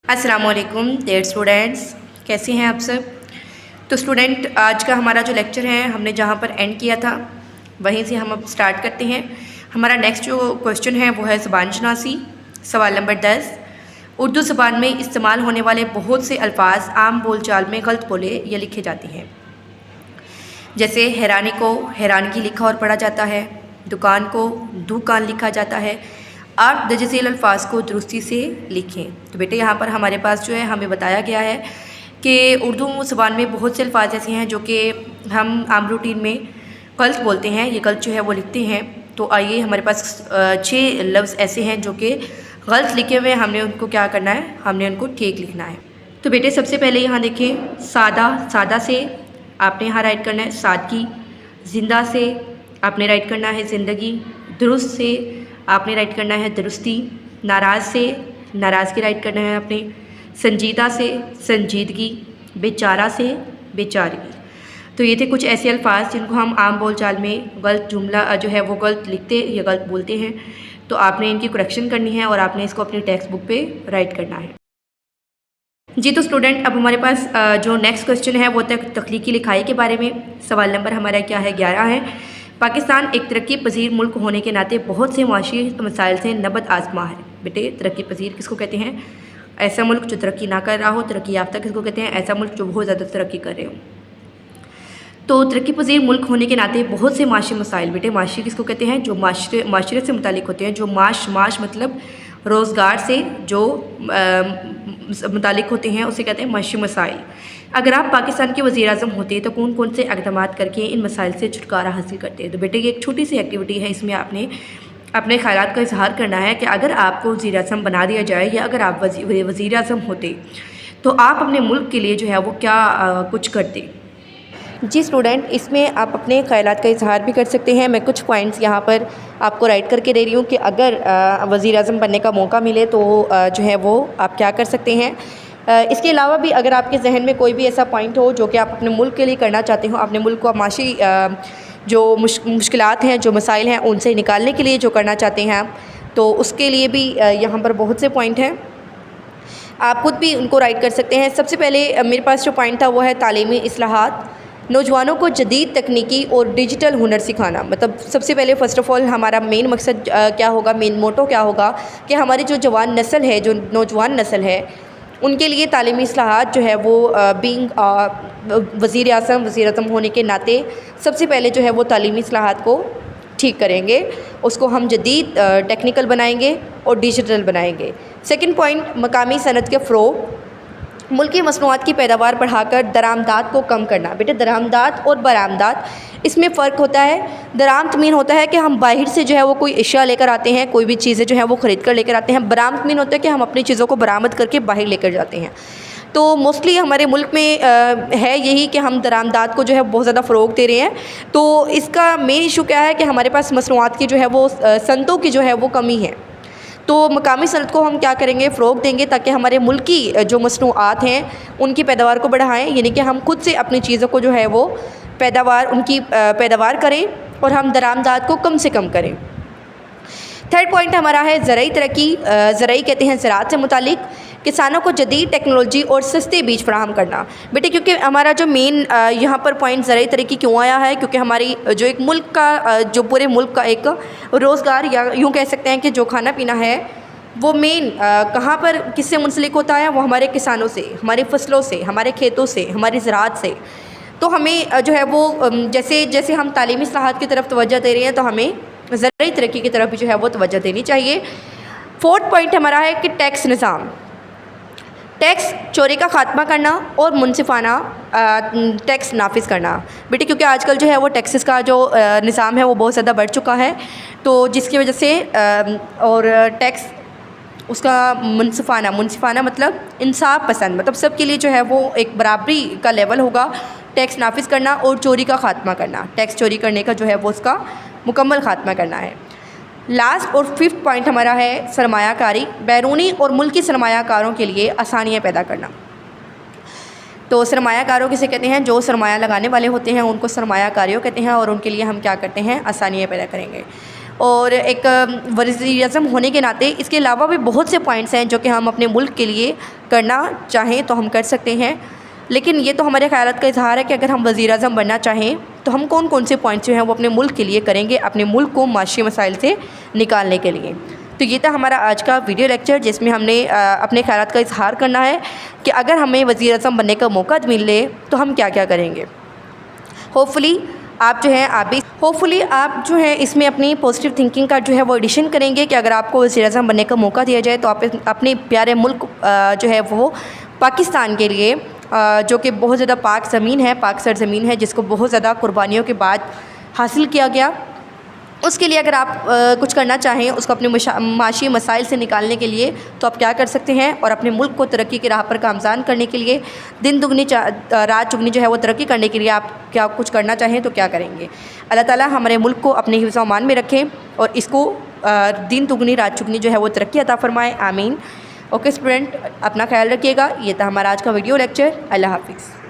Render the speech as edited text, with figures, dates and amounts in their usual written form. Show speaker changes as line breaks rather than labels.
अस्सलामुअलैकुम dear students, कैसे हैं आप सब। तो स्टूडेंट, आज का हमारा जो लेक्चर है हमने जहाँ पर एंड किया था वहीं से हम अब स्टार्ट करते हैं। हमारा नेक्स्ट जो क्वेश्चन है वो है ज़बान शनासी, सवाल नंबर 10। उर्दू ज़बान में इस्तेमाल होने वाले बहुत से अल्फाज आम बोलचाल में गलत बोले या लिखे जाते हैं। जैसे हैरानी को हैरानगी लिखा और पढ़ा जाता है, दुकान को दुकान लिखा जाता है। आप दर्जसील अल्फाज को दुरुस्ती से लिखें। तो बेटे यहाँ पर हमारे पास जो है हमें बताया गया है कि उर्दू ज़बान में बहुत से अल्फाज ऐसे हैं जो कि हम आम रूटीन में गलत बोलते हैं, ये गलत जो है वो लिखते हैं। तो आइए, हमारे पास 6 लफ्ज़ ऐसे हैं जो कि गलत लिखे हुए हैं, हमने उनको क्या करना है, हमने उनको ठीक लिखना है। तो बेटे सबसे पहले यहाँ देखें, सादा, सादा से आपने यहाँ राइट करना है सादगी। ज़िंदा से आपने राइट करना है ज़िंदगी। दुरुस्त से आपने राइट करना है दुरुस्ती। नाराज़ से नाराज़गी राइट करना है आपने। संजीदा से संजीदगी। बेचारा से बेचारगी। तो ये थे कुछ ऐसे अल्फाज जिनको हम आम बोलचाल में गलत जुमला जो है वो गलत लिखते या गलत बोलते हैं। तो आपने इनकी करेक्शन करनी है और आपने इसको अपनी टेक्स्ट बुक पे राइट करना है। जी तो स्टूडेंट, अब हमारे पास जो नेक्स्ट क्वेश्चन है वो तख्लीकी लिखाई के बारे में। सवाल नंबर हमारा क्या है, 11 है। पाकिस्तान एक तरक्की पजीर मुल्क होने के नाते बहुत से मुआशी मसाइल से नबद आज़मा है। बेटे तरक्की पजीर किसको कहते हैं? ऐसा मुल्क जो तरक्की ना कर रहा हो। तरक्की याफ्ता किसको कहते हैं? ऐसा मुल्क जो बहुत ज़्यादा तरक्की कर रहे हो। तो तरक्की पजीर मुल्क होने के नाते बहुत से माशी मसाइल, बेटे माशी किसको कहते हैं? जो माशरे से मुतालिक होते हैं, जो माश मतलब रोज़गार से जो मुतालिक होते हैं उसे कहते हैं माशी मसाइल। अगर आप पाकिस्तान के वज़ीर आज़म होते तो कौन कौन से इक़दाम करके इन मसाइल से छुटकारा हासिल करते हैं? तो बेटे ये एक छोटी सी एक्टिविटी है, इसमें आपने अपने ख़यालात का इजहार करना है कि अगर आपको वज़ीर आज़म बना दिया जाए या अगर आप वज़ीर आज़म होते तो आप अपने मुल्क के लिए जो है वो क्या कुछ करते। जी स्टूडेंट, इसमें आप अपने ख़यालात का इजहार भी कर सकते हैं। मैं कुछ पॉइंट्स यहाँ पर आपको राइट करके दे रही हूँ कि अगर वज़ीर आज़म बनने का मौका मिले तो जो है वो आप क्या कर सकते हैं। इसके अलावा भी अगर आपके जहन में कोई भी ऐसा पॉइंट हो जो कि आप अपने मुल्क के लिए करना चाहते हो, अपने मुल्क को माशी जो मुश्किलात हैं, जो मसाइल हैं, उनसे निकालने के लिए जो करना चाहते हैं आप, तो उसके लिए भी यहाँ पर बहुत से पॉइंट हैं, आप खुद भी उनको राइट कर सकते हैं। सबसे पहले मेरे पास जो पॉइंट था वो है तालीमी इस्लाहात, नौजवानों को जदीद तकनीकी और डिजिटल हुनर सिखाना। मतलब सबसे पहले फ़र्स्ट ऑफ़ ऑल हमारा मेन मकसद क्या होगा, मेन मोटो क्या होगा कि हमारी जो जवान नस्ल है, जो नौजवान नस्ल है, उनके लिए तालीमी इस्लाहात जो है वो बीइंग वज़ीर आज़म होने के नाते सबसे पहले जो है वो तालीमी इस्लाहात को ठीक करेंगे, उसको हम जदीद टेक्निकल बनाएंगे और डिजिटल बनाएंगे। सेकंड पॉइंट, मकामी सनत के फ़रोग़, मुल्की मसनूआत की पैदावार बढ़ाकर दरामदात को कम करना। बेटे दरामदात और बरामदात, इसमें फ़र्क होता है। दरामद मीन होता है कि हम बाहर से जो है वो कोई अशिया लेकर आते हैं, कोई भी चीज़ें जो है वो ख़रीद कर लेकर आते हैं। बरामद मीन होता है कि हम अपनी चीज़ों को बरामद करके बाहर लेकर जाते हैं। तो मोस्टली हमारे मुल्क में है यही कि हम दरामदात को जो है बहुत ज़्यादा फ़रोग़ दे रहे हैं। तो इसका मेन इशू क्या है कि हमारे पास मसनूआत की जो है वो सनतों की जो है वो कमी है। तो मकामी सनत को हम क्या करेंगे, फ़रोग़ देंगे ताकि हमारे मुल्क की जो मसनूआत हैं उनकी पैदावार को बढ़ाएं, यानी कि हम खुद से अपनी चीज़ों को जो है वो उनकी पैदावार करें और हम दरामदात को कम से कम करें। थर्ड पॉइंट हमारा है ज़राई तरक्की। ज़राई कहते हैं ज़राअत से मुतालिक, किसानों को जदीद टेक्नोलॉजी और सस्ते बीज फराहम करना। बेटे क्योंकि हमारा जो मेन यहाँ पर पॉइंट ज़राई तरक्की क्यों आया है, क्योंकि हमारी जो एक मुल्क का जो पूरे मुल्क का एक रोज़गार या यूँ कह सकते हैं कि जो खाना पीना है वो मेन कहाँ पर किससे मुंसलिक होता है, वो हमारे किसानों से, हमारी फसलों से, हमारे खेतों से, हमारी ज़राअत से। तो हमें जो है वो जैसे जैसे हम तालीमी इस्लाहात की तरफ तवज्जो दे रहे हैं तो हमें ज़राई तरक्की की तरफ भी जो है वो तवज्जो देनी चाहिए। फोर्थ पॉइंट हमारा है कि टैक्स निज़ाम, टैक्स चोरी का ख़ात्मा करना और मुनसिफाना टैक्स नाफिज करना। बेटे क्योंकि आजकल जो है वो टैक्सेस का जो निज़ाम है वो बहुत ज़्यादा बढ़ चुका है, तो जिसकी वजह से और टैक्स उसका मुनसिफाना मतलब इंसाफ पसंद, मतलब सबके लिए जो है वो एक बराबरी का लेवल होगा। टैक्स नाफिज करना और चोरी का ख़ात्मा करना, टैक्स चोरी करने का जो है वो उसका मुकम्मल ख़ात्मा करना है। लास्ट और फिफ्थ पॉइंट हमारा है सरमायाकारी, बैरूनी और मुल्की सरमायाकारों के लिए आसानियाँ पैदा करना। तो सरमायाकारों किसे कहते हैं? जो सरमाया लगाने वाले होते हैं उनको सरमायाकारियों कहते हैं, और उनके लिए हम क्या करते हैं, आसानियाँ पैदा करेंगे। और एक वज़ीर आज़म होने के नाते इसके अलावा भी बहुत से पॉइंट्स हैं जो कि हम अपने मुल्क के लिए करना चाहें तो हम कर सकते हैं, लेकिन ये तो हमारे ख़यालात का इजहार है कि अगर हम वज़ीर-ए-आज़म बनना चाहें तो हम कौन कौन से पॉइंट जो हैं वो अपने मुल्क के लिए करेंगे, अपने मुल्क को माशी मसाइल से निकालने के लिए। तो ये था हमारा आज का वीडियो लेक्चर, जिसमें हमने अपने ख़यालात का इजहार करना है कि अगर हमें वज़ीर-ए-आज़म बनने का मौका मिले तो हम क्या क्या करेंगे। होपफुली आप जो है इसमें अपनी पॉजिटिव थिंकिंग का जो है वो एडिशन करेंगे कि अगर आपको वज़ीर-ए-आज़म बनने का मौका दिया जाए तो आप अपने प्यारे मुल्क जो है वो पाकिस्तान के लिए, जो कि बहुत ज़्यादा पाक ज़मीन है, पाक सरज़मीन है, जिसको बहुत ज़्यादा कुर्बानियों के बाद हासिल किया गया, उसके लिए अगर आप कुछ करना चाहें, उसको अपने माशी मसाइल से निकालने के लिए, तो आप क्या कर सकते हैं और अपने मुल्क को तरक्की की राह पर गामज़ान करने के लिए, दिन दुगनी रात चुगनी जो है वो तरक्की करने के लिए आप क्या कुछ करना चाहें तो क्या करेंगे। अल्लाह ताला हमारे मुल्क को अपने हिफ्ज़ व अमान में रखें और इसको दिन दुगनी रात चुगनी जो है वो तरक्की अता फ़रमाएँ, आमीन। ओके स्टूडेंट, अपना ख्याल रखिएगा। ये था हमारा आज का वीडियो लेक्चर। अल्लाह हाफ़िज़।